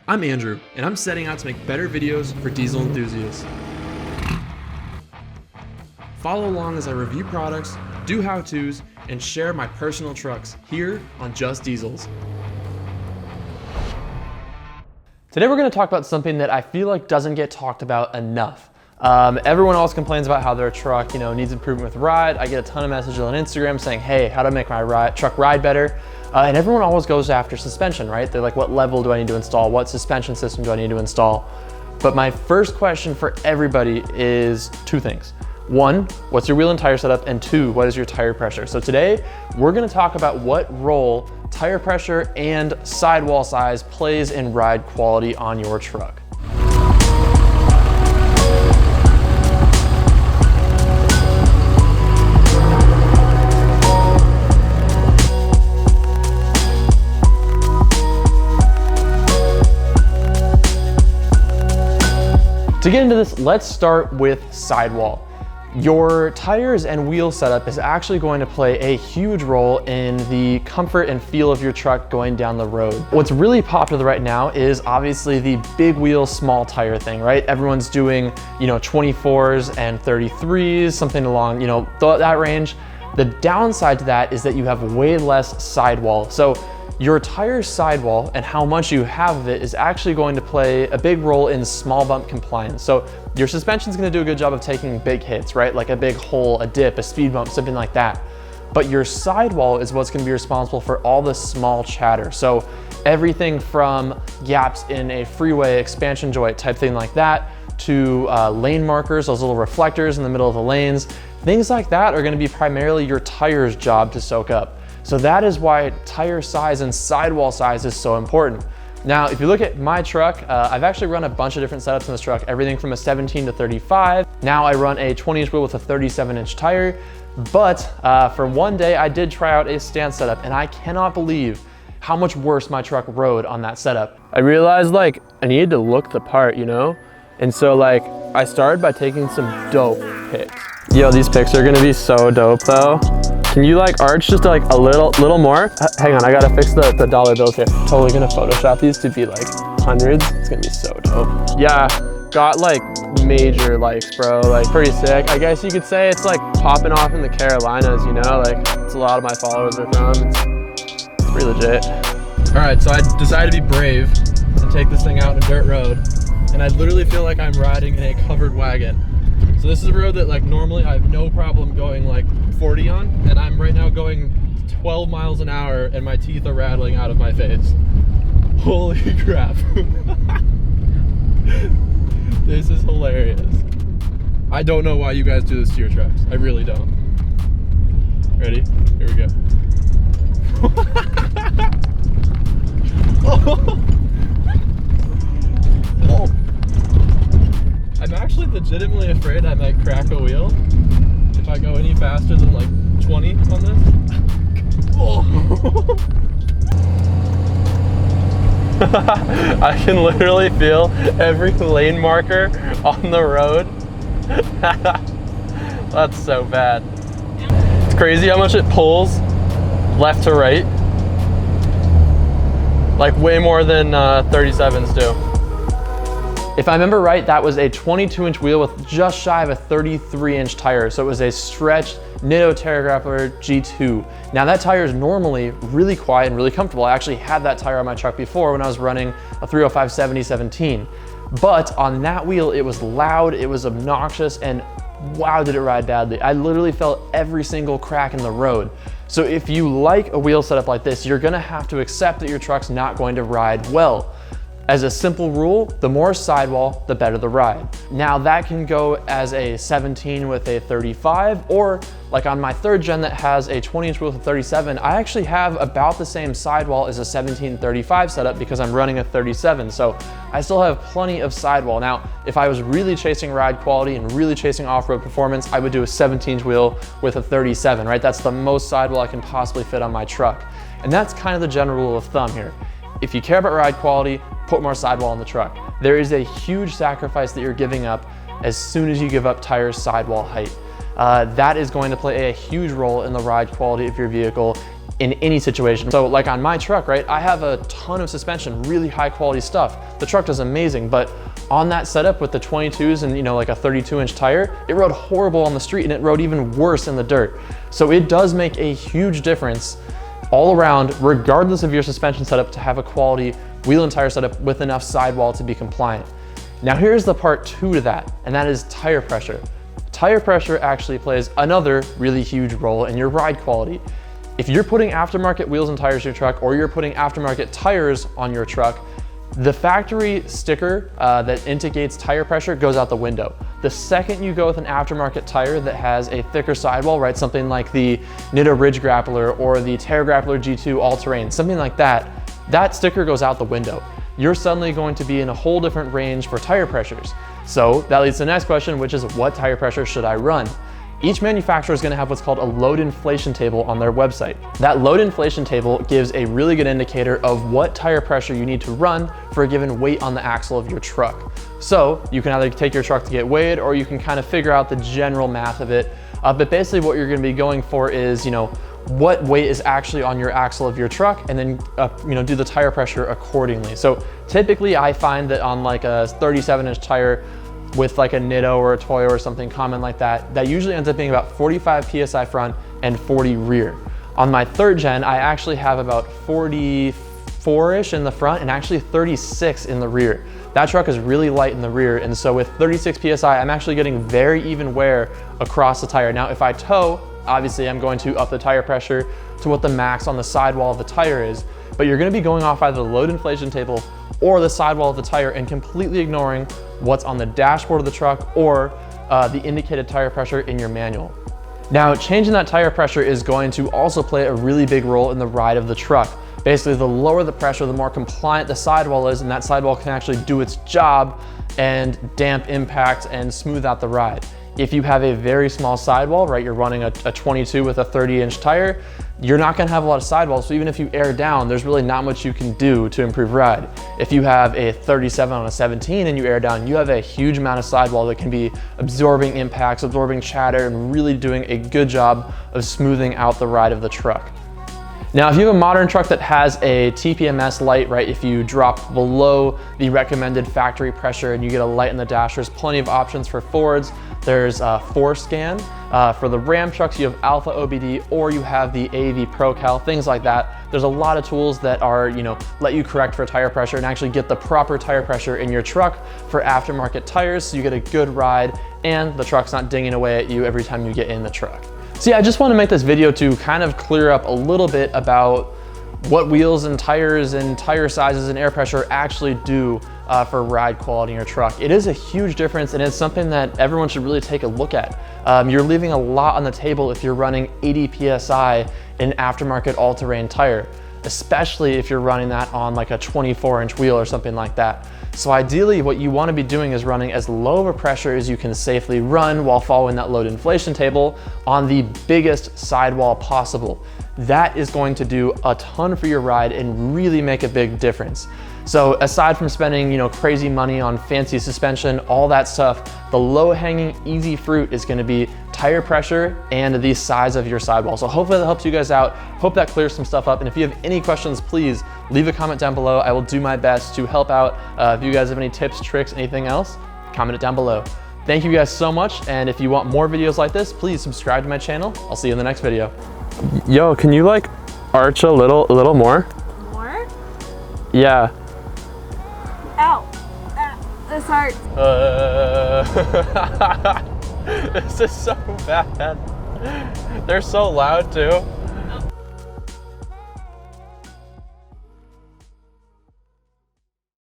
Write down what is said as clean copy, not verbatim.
I'm Andrew, and I'm setting out to make better videos for diesel enthusiasts. Follow along as I review products, do how-tos, and share my personal trucks here on Just Diesels. Today we're going to talk about something that I feel like doesn't get talked about enough. Everyone else complains about how their truck, needs improvement with ride. I get a ton of messages on Instagram saying, hey, how to make my truck ride better? And everyone always goes after suspension, right? They're like, what level do I need to install? What suspension system do I need to install? But my first question for everybody is two things. One, what's your wheel and tire setup? And two, what is your tire pressure? So today, we're gonna talk about what role tire pressure and sidewall size plays in ride quality on your truck. To get into this, let's start with sidewall. Your tires and wheel setup is actually going to play a huge role in the comfort and feel of your truck going down the road. What's really popular right now is obviously the big wheel, small tire thing, right? Everyone's doing, 24s and 33s, something along, that range. The downside to that is that you have way less sidewall. So your tire sidewall and how much you have of it is actually going to play a big role in small bump compliance. So your suspension is going to do a good job of taking big hits, right? Like a big hole, a dip, a speed bump, something like that. But your sidewall is what's going to be responsible for all the small chatter. So everything from gaps in a freeway, expansion joint type thing like that, to lane markers, those little reflectors in the middle of the lanes, things like that are going to be primarily your tire's job to soak up. So that is why tire size and sidewall size is so important. Now, if you look at my truck, I've actually run a bunch of different setups in this truck, everything from a 17 to 35. Now I run a 20-inch wheel with a 37-inch tire, but for one day I did try out a stand setup, and I cannot believe how much worse my truck rode on that setup. I realized I needed to look the part, And so I started by taking some dope pics. Yo, these pics are gonna be so dope though. Can you arch just a little more? Hang on, I gotta fix the dollar bills here. Totally gonna Photoshop these to be hundreds. It's gonna be so dope. Yeah, got major likes, bro. Pretty sick. I guess you could say it's popping off in the Carolinas, it's a lot of my followers are from. It's pretty legit. All right, so I decided to be brave and take this thing out on a dirt road. And I literally feel like I'm riding in a covered wagon. So this is a road that normally I have no problem going 40 on, and I'm right now going 12 miles an hour and my teeth are rattling out of my face. Holy crap. This is hilarious. I don't know why you guys do this to your trucks. I really don't. Ready? Here we go. Oh. I'm actually legitimately afraid I might crack a wheel if I go any faster than 20 on this. Oh. I can literally feel every lane marker on the road. That's so bad. It's crazy how much it pulls left to right. Way more than 37s do. If I remember right, that was a 22-inch wheel with just shy of a 33-inch tire. So it was a stretched Nitto Terragrappler G2. Now that tire is normally really quiet and really comfortable. I actually had that tire on my truck before when I was running a 305 7017. But on that wheel, it was loud, it was obnoxious, and wow, did it ride badly. I literally felt every single crack in the road. So if you like a wheel setup like this, you're gonna have to accept that your truck's not going to ride well. As a simple rule, the more sidewall, the better the ride. Now that can go as a 17 with a 35, or on my third gen that has a 20-inch wheel with a 37, I actually have about the same sidewall as a 1735 setup because I'm running a 37. So I still have plenty of sidewall. Now, if I was really chasing ride quality and really chasing off-road performance, I would do a 17-inch wheel with a 37, right? That's the most sidewall I can possibly fit on my truck. And that's kind of the general rule of thumb here. If you care about ride quality, put more sidewall on the truck. There is a huge sacrifice that you're giving up as soon as you give up tire sidewall height. That is going to play a huge role in the ride quality of your vehicle in any situation. So like on my truck, right, I have a ton of suspension, really high quality stuff. The truck does amazing, but on that setup with the 22s and like a 32-inch tire, it rode horrible on the street and it rode even worse in the dirt. So it does make a huge difference all around, regardless of your suspension setup, to have a quality wheel and tire setup with enough sidewall to be compliant. Now here's the part 2 to that, and that is tire pressure. Tire pressure actually plays another really huge role in your ride quality. If you're putting aftermarket wheels and tires in your truck, or you're putting aftermarket tires on your truck, the factory sticker that indicates tire pressure goes out the window. The second you go with an aftermarket tire that has a thicker sidewall, right, something like the Nitto Ridge Grappler or the Terra Grappler G2 All-Terrain, something like that, that sticker goes out the window. You're suddenly going to be in a whole different range for tire pressures. So that leads to the next question, which is what tire pressure should I run? Each manufacturer is going to have what's called a load inflation table on their website. That load inflation table gives a really good indicator of what tire pressure you need to run for a given weight on the axle of your truck. So you can either take your truck to get weighed, or you can kind of figure out the general math of it. But basically what you're going to be going for is, what weight is actually on your axle of your truck, and then do the tire pressure accordingly. So typically I find that on like a 37-inch tire, with like a Nitto or a Toyo or something common like that, that usually ends up being about 45 PSI front and 40 rear. On my 3rd gen, I actually have about 44-ish in the front and actually 36 in the rear. That truck is really light in the rear, and so with 36 PSI, I'm actually getting very even wear across the tire. Now, if I tow, obviously I'm going to up the tire pressure to what the max on the sidewall of the tire is, but you're gonna be going off either the load inflation table or the sidewall of the tire and completely ignoring what's on the dashboard of the truck or the indicated tire pressure in your manual. Now, changing that tire pressure is going to also play a really big role in the ride of the truck. Basically, the lower the pressure, the more compliant the sidewall is, and that sidewall can actually do its job and damp impact and smooth out the ride. If you have a very small sidewall, right, you're running a 22 with a 30-inch tire, you're not gonna have a lot of sidewall, so even if you air down, there's really not much you can do to improve ride. If you have a 37 on a 17 and you air down, you have a huge amount of sidewall that can be absorbing impacts, absorbing chatter, and really doing a good job of smoothing out the ride of the truck. Now, if you have a modern truck that has a TPMS light, right, if you drop below the recommended factory pressure and you get a light in the dash, there's plenty of options for Fords. There's 4Scan. For the Ram trucks, you have Alpha OBD, or you have the AV ProCal, things like that. There's a lot of tools that are, let you correct for tire pressure and actually get the proper tire pressure in your truck for aftermarket tires, so you get a good ride and the truck's not dinging away at you every time you get in the truck. So yeah, I just want to make this video to kind of clear up a little bit about what wheels and tires and tire sizes and air pressure actually do for ride quality in your truck. It is a huge difference, and it's something that everyone should really take a look at. You're leaving a lot on the table if you're running 80 PSI in aftermarket all-terrain tire, especially if you're running that on like a 24-inch wheel or something like that. So ideally, what you want to be doing is running as low of a pressure as you can safely run while following that load inflation table on the biggest sidewall possible. That is going to do a ton for your ride and really make a big difference. So aside from spending, crazy money on fancy suspension, all that stuff, the low-hanging, easy fruit is gonna be tire pressure and the size of your sidewall. So hopefully that helps you guys out. Hope that clears some stuff up. And if you have any questions, please leave a comment down below. I will do my best to help out. If you guys have any tips, tricks, anything else, comment it down below. Thank you guys so much. And if you want more videos like this, please subscribe to my channel. I'll see you in the next video. Yo, can you like arch a little more? More? Yeah. Ow. This hurts. This is so bad. They're so loud too.